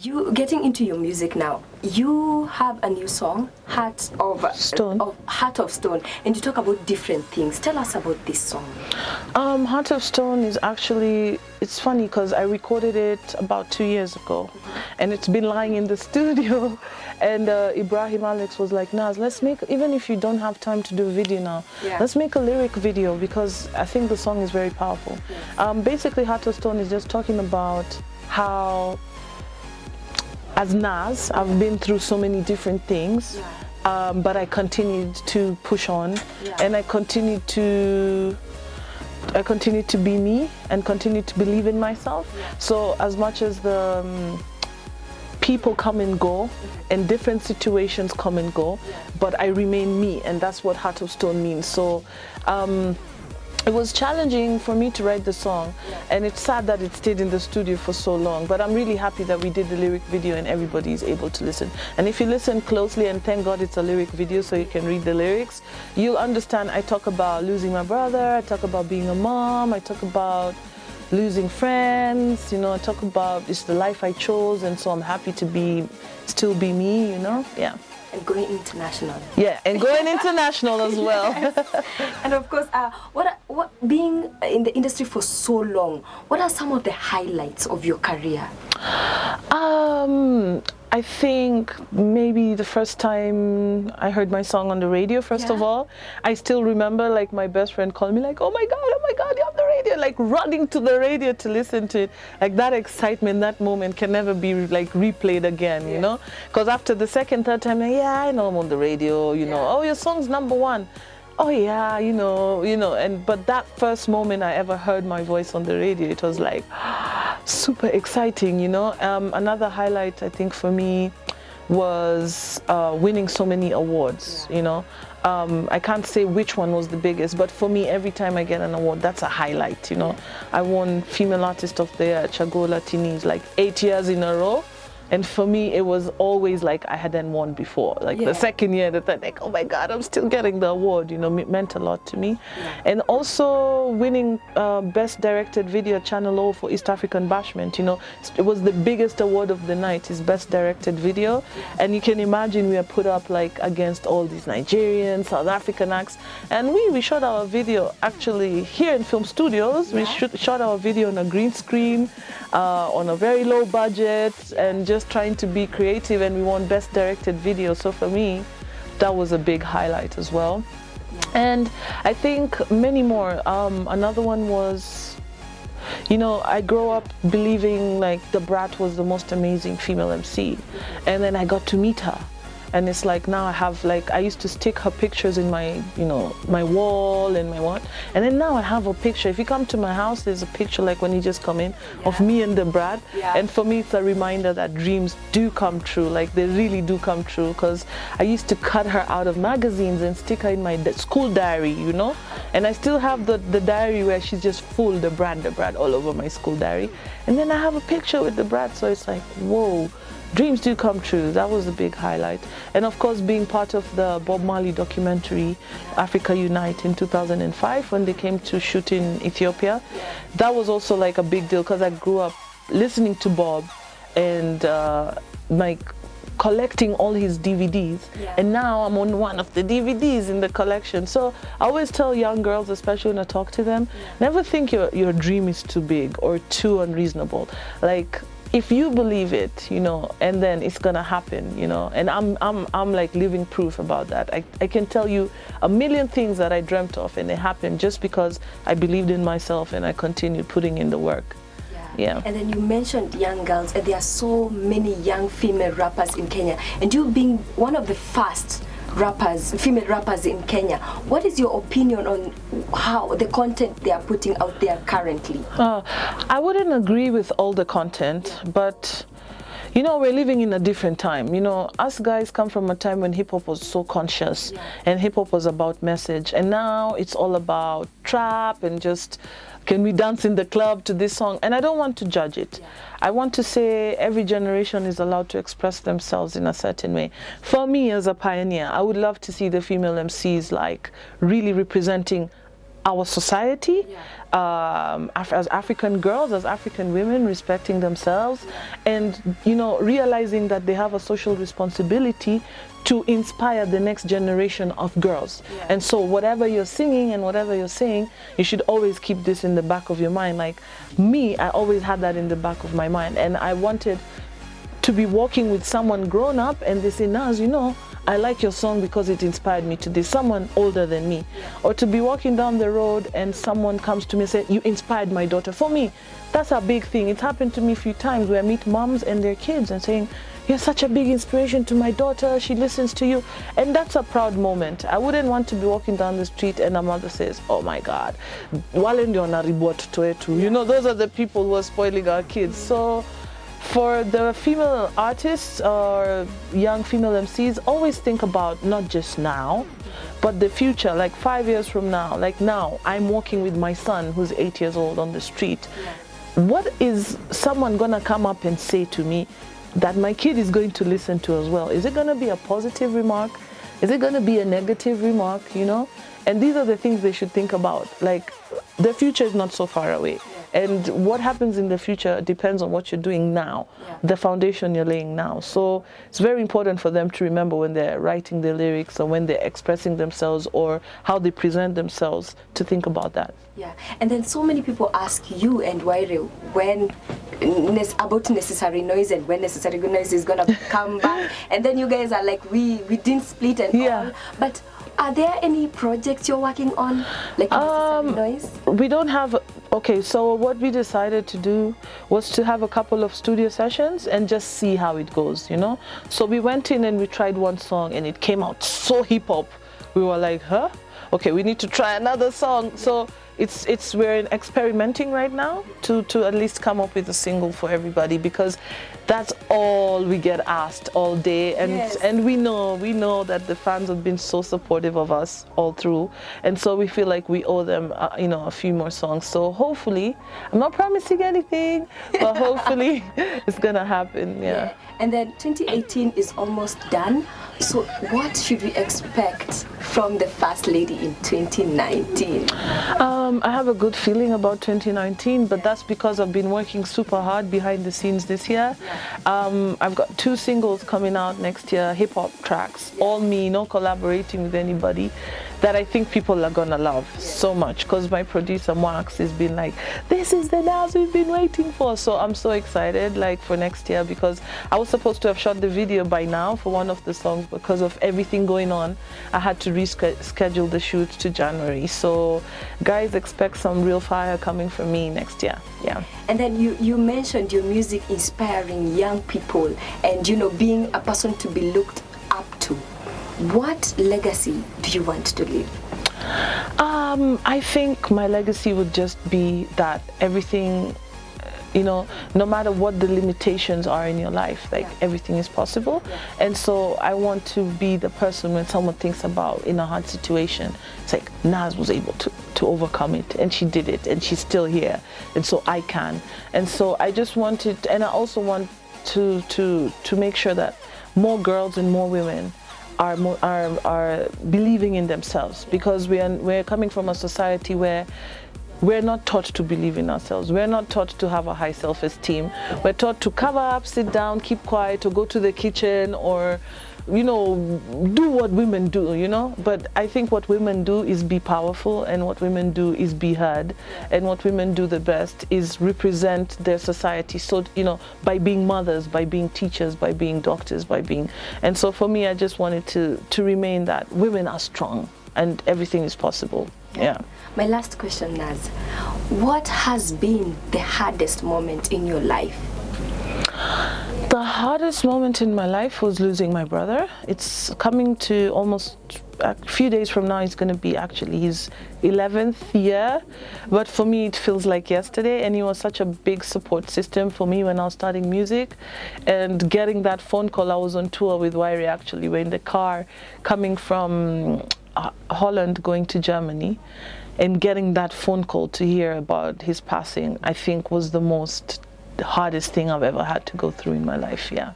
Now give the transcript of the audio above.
You getting into your music now, you have a new song, Heart of Stone, and you talk about different things. Tell us about this song. Heart of Stone is actually, it's funny because I recorded it about 2 years ago, and it's been lying in the studio, and Ibrahim Alex was like, Naz, let's make, even if you don't have time to do a video now, let's make a lyric video, because I think the song is very powerful. Basically, Heart of Stone is just talking about how, as Naz, I've been through so many different things, but I continued to push on, and I continued to be me and continue to believe in myself. So as much as the people come and go, and different situations come and go, but I remain me, and that's what Heart of Stone means. So it was challenging for me to write the song, and it's sad that it stayed in the studio for so long, but I'm really happy that we did the lyric video and everybody is able to listen. And if you listen closely, and thank God it's a lyric video so you can read the lyrics, you'll understand I talk about losing my brother, I talk about being a mom, I talk about losing friends, you know, I talk about it's the life I chose, and so I'm happy to still be me, you know, And going international. Yeah, and going international as well. And of course, what being in the industry for so long, what are some of the highlights of your career? I think maybe the first time I heard my song on the radio, first of all, I still remember like my best friend calling me like, oh my God, you have the radio, like running to the radio to listen to it. Like that excitement, that moment can never be like replayed again, you know? Because after the second, third time, like, I know I'm on the radio, you know, oh, your song's #1. Oh yeah, you know, but that first moment I ever heard my voice on the radio, it was like super exciting, you know. Another highlight I think for me was winning so many awards, you know. I can't say which one was the biggest, but for me, every time I get an award, that's a highlight, you know. I won Female Artist of the Year at Chagola Tinis like 8 years in a row. And for me, it was always like I hadn't won before. Like the second year, that I like, oh my God, I'm still getting the award. You know, it meant a lot to me. And also winning Best Directed Video at Channel O for East African Bashment. You know, it was the biggest award of the night, is Best Directed Video. And you can imagine we are put up like against all these Nigerian, South African acts. And we shot our video actually here in film studios. We shot our video on a green screen, on a very low budget, and just trying to be creative, and we won Best Directed Video. So for me, that was a big highlight as well. And I think many more. Another one was, you know, I grew up believing like the Brat was the most amazing female MC, and then I got to meet her. And it's like now I have like, I used to stick her pictures in my, you know, my wall and my what. And then now I have a picture. If you come to my house, there's a picture like when you just come in of me and the Brat. And for me, it's a reminder that dreams do come true. Like they really do come true. Because I used to cut her out of magazines and stick her in my school diary, you know. And I still have the diary where she's just full, the Brat all over my school diary. And then I have a picture with the Brat. So it's like, whoa. Dreams do come true. That was a big highlight. And of course, being part of the Bob Marley documentary, Africa Unite, in 2005, when they came to shoot in Ethiopia, that was also like a big deal, because I grew up listening to Bob and like collecting all his DVDs. And now I'm on one of the DVDs in the collection. So I always tell young girls, especially when I talk to them, never think your dream is too big or too unreasonable. Like, if you believe it, you know, and then it's gonna happen, you know. And I'm like living proof about that. I can tell you a million things that I dreamt of, and they happened just because I believed in myself and I continued putting in the work. Yeah. And then you mentioned young girls, and there are so many young female rappers in Kenya, and you being one of the first female rappers in Kenya, what is your opinion on how the content they are putting out there currently? I wouldn't agree with all the content, but you know, we're living in a different time. You know, us guys come from a time when hip-hop was so conscious, and hip-hop was about message, and now it's all about trap and just, can we dance in the club to this song? And I don't want to judge it. I want to say every generation is allowed to express themselves in a certain way. For me as a pioneer, I would love to see the female MCs like really representing our society, as African girls, as African women, respecting themselves, and realizing that they have a social responsibility to inspire the next generation of girls. And so whatever you're singing and whatever you're saying, you should always keep this in the back of your mind. Like me, I always had that in the back of my mind, and I wanted to be walking with someone grown up and they say, Naz, I like your song because it inspired me to this, someone older than me. Or to be walking down the road and someone comes to me and says, you inspired my daughter. For me, that's a big thing. It's happened to me a few times where I meet moms and their kids and saying, you're such a big inspiration to my daughter, she listens to you. And that's a proud moment. I wouldn't want to be walking down the street and a mother says, oh my God, wale ndio wanaribua watoto wetu. Those are the people who are spoiling our kids. So for the female artists or young female MCs, always think about not just now, but the future, like 5 years from now. Like now, I'm walking with my son who's 8 years old on the street. What is someone gonna come up and say to me that my kid is going to listen to as well? Is it gonna be a positive remark? Is it gonna be a negative remark, And these are the things they should think about. Like, the future is not so far away. And what happens in the future depends on what you're doing now, the foundation you're laying now. So it's very important for them to remember when they're writing their lyrics or when they're expressing themselves or how they present themselves, to think about that. Yeah, and then so many people ask you and Wairi about Necessary Noise and when Necessary Noise is going to come back. And then you guys are like, we didn't split and all. But are there any projects you're working on, like Necessary Noise? We don't have. Okay, so what we decided to do was to have a couple of studio sessions and just see how it goes, So we went in and we tried one song and it came out so hip hop. We were like, huh? Okay, we need to try another song. So we're experimenting right now to at least come up with a single for everybody, because that's all we get asked all day, and we know that the fans have been so supportive of us all through, and so we feel like we owe them a few more songs. So hopefully, I'm not promising anything, but hopefully it's gonna happen. Yeah. And then 2018 is almost done. So what should we expect from the First Lady in 2019? I have a good feeling about 2019, but that's because I've been working super hard behind the scenes this year. I've got 2 singles coming out next year, hip-hop tracks, all me, no collaborating with anybody, that I think people are gonna love so much, because my producer Max has been like, this is the Naz we've been waiting for. So I'm so excited, like, for next year, because I was supposed to have shot the video by now for one of the songs. Because of everything going on, I had to reschedule the shoot to January. So guys, expect some real fire coming from me next year. Yeah. And then you mentioned your music inspiring young people and being a person to be looked up to. What legacy do you want to leave? I think my legacy would just be that everything, no matter what the limitations are in your life, like everything is possible. And so I want to be the person when someone thinks about in a hard situation, it's like Naz was able to overcome it, and she did it, and she's still here, and so I can. And so I just wanted, and I also want to make sure that more girls and more women are believing in themselves, because we're coming from a society where we're not taught to believe in ourselves. We're not taught to have a high self-esteem. We're taught to cover up, sit down, keep quiet, or go to the kitchen, or do what women do, But I think what women do is be powerful, and what women do is be heard, and what women do the best is represent their society. So, by being mothers, by being teachers, by being doctors, and so for me, I just wanted to remain that women are strong and everything is possible. Yeah. My last question, Naz. What has been the hardest moment in your life? The hardest moment in my life was losing my brother. It's coming to almost a few days from now. It's going to be actually his 11th year. But for me, it feels like yesterday. And he was such a big support system for me when I was starting music. And getting that phone call, I was on tour with Wairi actually. We're in the car coming from Holland going to Germany. And getting that phone call to hear about his passing, I think was the hardest thing I've ever had to go through in my life, yeah.